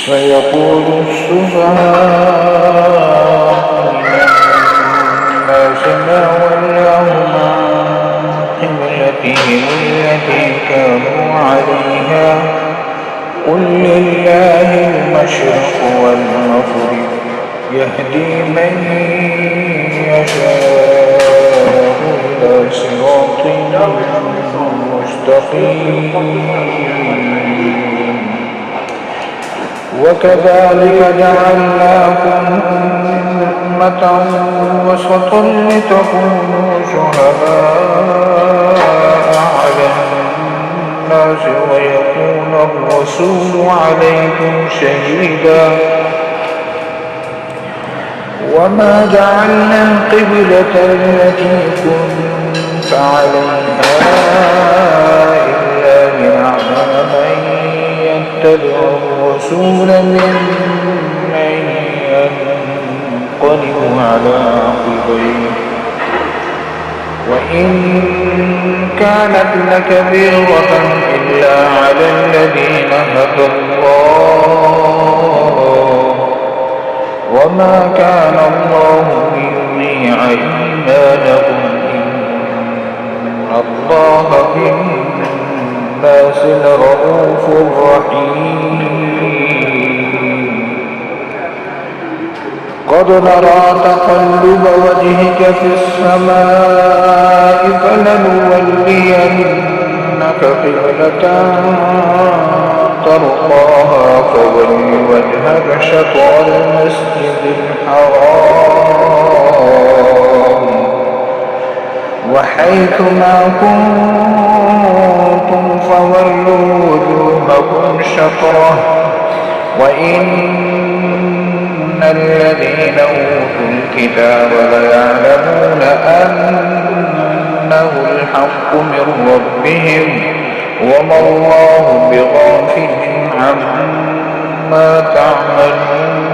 سيقول السفهاء من الناس ما ولاهم عن قبلتهم التي كانوا عليها قل لله المشرق والمغرب يهدي من يشاء إلى صراط مستقيم وكذلك جعلناكم أمة وسطا لتكونوا شهداء على الناس ويكون الرسول عليكم شهيدا وما جعلنا القبلة التي كنت عليها إلا لنعلم من يتبع الرسول ممن ينقلب على عقبيه وإن كانت لكبيرة إلا على الذين هدى الله وما كان الله ليضيع إيمانكم إن الله بالناس لرءوف رحيم قد نرى تقلب وجهك في السماء فلنولينك قبلة ترضاها فول وجهك شطر المسجد الحرام وحيث ما كنتم فولوا وجوهكم شطره وإن الذين أوتوا الكتاب ليعلمون أنه الحق من ربهم وما الله بغافل عما تعملون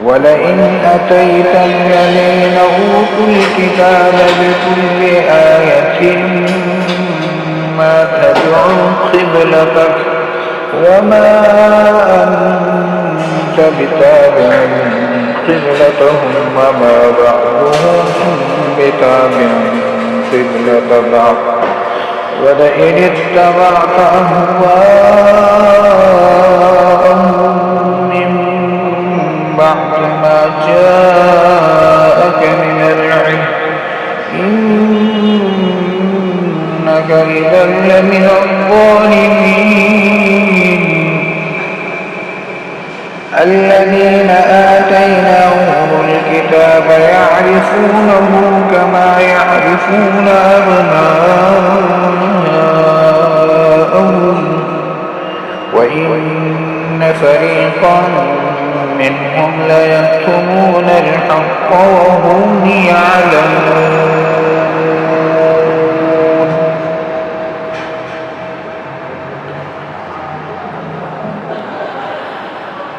ولئن أتيت الذين أوتوا الكتاب بكل آية ما تبعوا قبلتك وما أنت بتابع قبلتهم وما بعضهم بتابع قبلة بعض ولئن اتبعت أهواءهم من بعد ما جاءك من العلم إنك إذا لمن الظالمين الذين آتيناهم الكتاب يعرفونه كما يعرفون أبناءهم وإن فريقا منهم ليكتمون الحق وهم يعلمون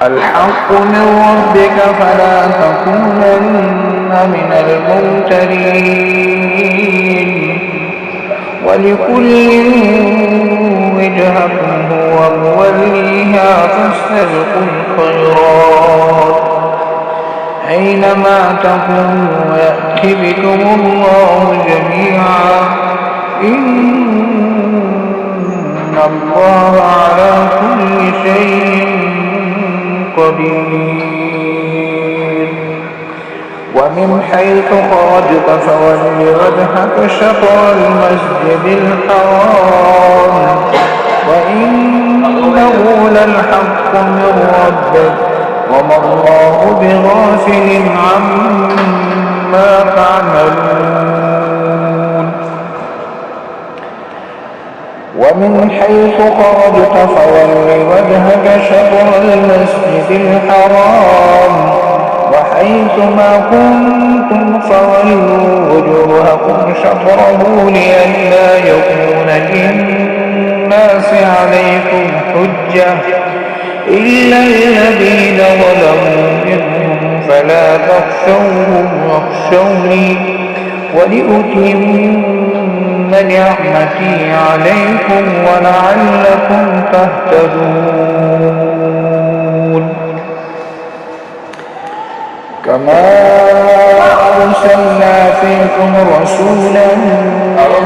الحق من ربك فلا تكونن من الممترين ولكل وجهة هو موليها فاستبقوا الخيرات أينما تكونوا يأتي بكم الله جميعا إن الله على كل شيء قدير ومن حيث خرجت فول وجهك شطر المسجد الحرام وإنه للحق من ربك وما الله بغافل عما تعملون ومن حيث خرجت فول وجهك شطر المسجد الحرام وحيث ما كنتم فولوا وجوهكم شطره لئلا يكون للناس عليكم حجة إلا الذين ظلموا منهم فلا تخشوهم واخشوني ولأتم نعمتي عليكم ولعلكم تهتدون كما أرسلنا فيكم رسولا منكم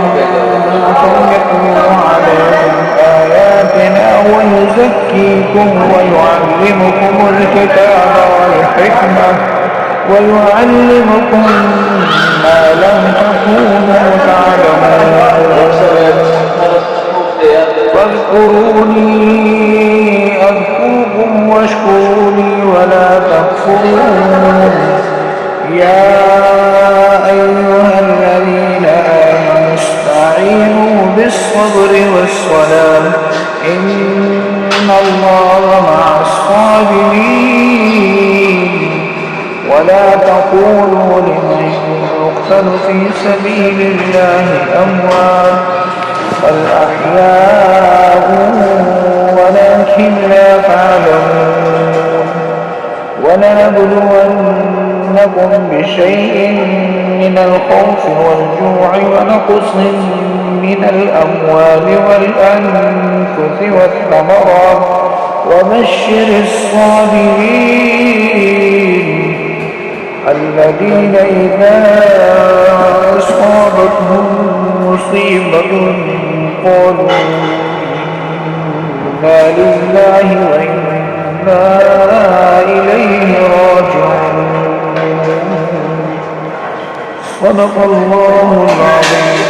يتلو عليكم آياتنا ويزكيكم ويعلمكم الكتاب والحكمة ويعلمكم ما لم تكونوا تعلمون فاذكروني أذكركم واشكروا لي ولا تكفرون يا أيها الذين آمنوا استعينوا بالصبر والصلاة إن الله مع الصابرين ولا تقولوا لمن يقتل في سبيل الله أموات بل أحياء ولكن لا تعلمون ولنبلونكم بشيء من الخوف والجوع ونقص من الأموال والأنفس والثمرات وبشر الصابرين الذين إذا أصابتهم مصيبة قالوا إنا لله وإنا إليه راجعون صدق الله العظيم.